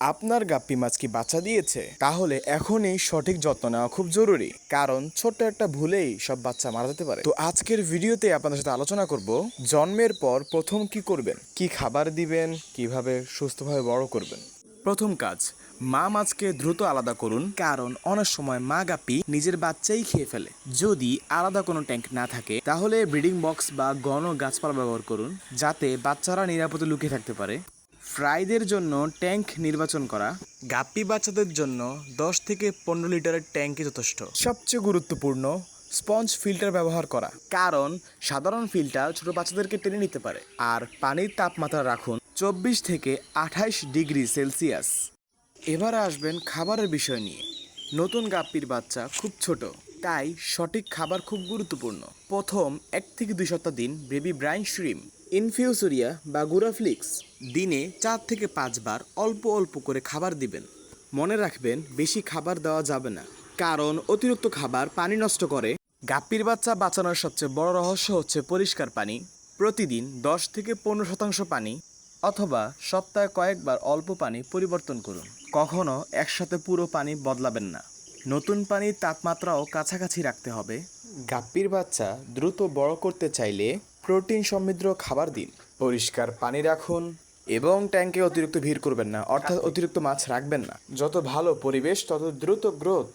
আপনার গাপ্পি মাছ কি বাচ্চা দিয়েছে? তাহলে এখনই সঠিক যত্ন নেওয়া খুব জরুরি, কারণ ছোট্ট একটা ভুলেই সব বাচ্চা মারা যেতে পারে। তো আজকের ভিডিওতে আপনাদের সাথে আলোচনা করব জন্মের পর প্রথম কি করবেন, কি খাবার দিবেন, কিভাবে সুস্থভাবে বড় করবেন। প্রথম কাজ, মা মাছকে দ্রুত আলাদা করুন, কারণ অনেক সময় মা গাপ্পি নিজের বাচ্চাই খেয়ে ফেলে। যদি আলাদা কোনো ট্যাঙ্ক না থাকে তাহলে ব্রিডিং বক্স বা ঘন গাছপালা ব্যবহার করুন, যাতে বাচ্চারা নিরাপদে লুকিয়ে থাকতে পারে। ফ্রাইদের জন্য ট্যাঙ্ক নির্বাচন করা। গাপ্পি বাচ্চাদের জন্য 10 থেকে 15 লিটারের ট্যাঙ্কই যথেষ্ট। সবচেয়ে গুরুত্বপূর্ণ, স্পঞ্জ ফিল্টার ব্যবহার করা, কারণ সাধারণ ফিল্টার ছোট বাচ্চাদেরকে টেনে নিতে পারে। আর পানির তাপমাত্রা রাখুন 24 থেকে 28 ডিগ্রি সেলসিয়াস। এবারে আসবেন খাবারের বিষয় নিয়ে। নতুন গাপ্পির বাচ্চা খুব ছোট, তাই সঠিক খাবার খুব গুরুত্বপূর্ণ। প্রথম 1 থেকে 2 সপ্তাহ দিন বেবি ব্রাইন শ্রিম, ইনফিউসোরিয়া বা গুরাফ্লিক্স। দিনে 4 থেকে 5 বার অল্প অল্প করে খাবার দিবেন। মনে রাখবেন, বেশি খাবার দেওয়া যাবে না, কারণ অতিরিক্ত খাবার পানি নষ্ট করে। গাপ্পির বাচ্চা বাঁচানোর সবচেয়ে বড় রহস্য হচ্ছে পরিষ্কার পানি। প্রতিদিন 10 থেকে 15% পানি, অথবা সপ্তাহে কয়েকবার অল্প পানি পরিবর্তন করুন। কখনো একসাথে পুরো পানি বদলাবেন না। নতুন পানির তাপমাত্রাও কাছাকাছি রাখতে হবে। গাপ্পির বাচ্চা দ্রুত বড় করতে চাইলে প্রোটিন সমৃদ্ধ খাবার দিন, পরিষ্কার পানি রাখুন এবং ট্যাঙ্কে অতিরিক্ত ভিড় করবেন না, অর্থাৎ অতিরিক্ত মাছ রাখবেন না। যত ভালো পরিবেশ তত দ্রুত গ্রোথ।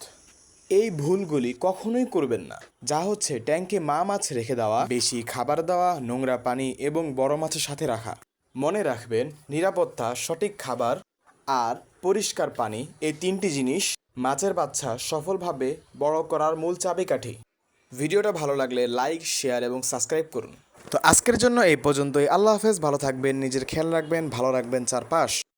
এই ভুলগুলি কখনোই করবেন না, যা হচ্ছে ট্যাঙ্কে মা মাছ রেখে দেওয়া, বেশি খাবার দেওয়া, নোংরা পানি এবং বড় মাছের সাথে রাখা। মনে রাখবেন, নিরাপত্তা, সঠিক খাবার আর পরিষ্কার পানি, এই 3টি জিনিস মাছের বাচ্চা সফলভাবে বড় করার মূল চাবিকাঠি। ভিডিওটা ভালো লাগলে লাইক, শেয়ার এবং সাবস্ক্রাইব করুন। তো আজকের জন্য এই পর্যন্তই। আল্লাহ হাফেজ, ভালো থাকবেন, নিজের খেয়াল রাখবেন, ভালো রাখবেন চারপাশ।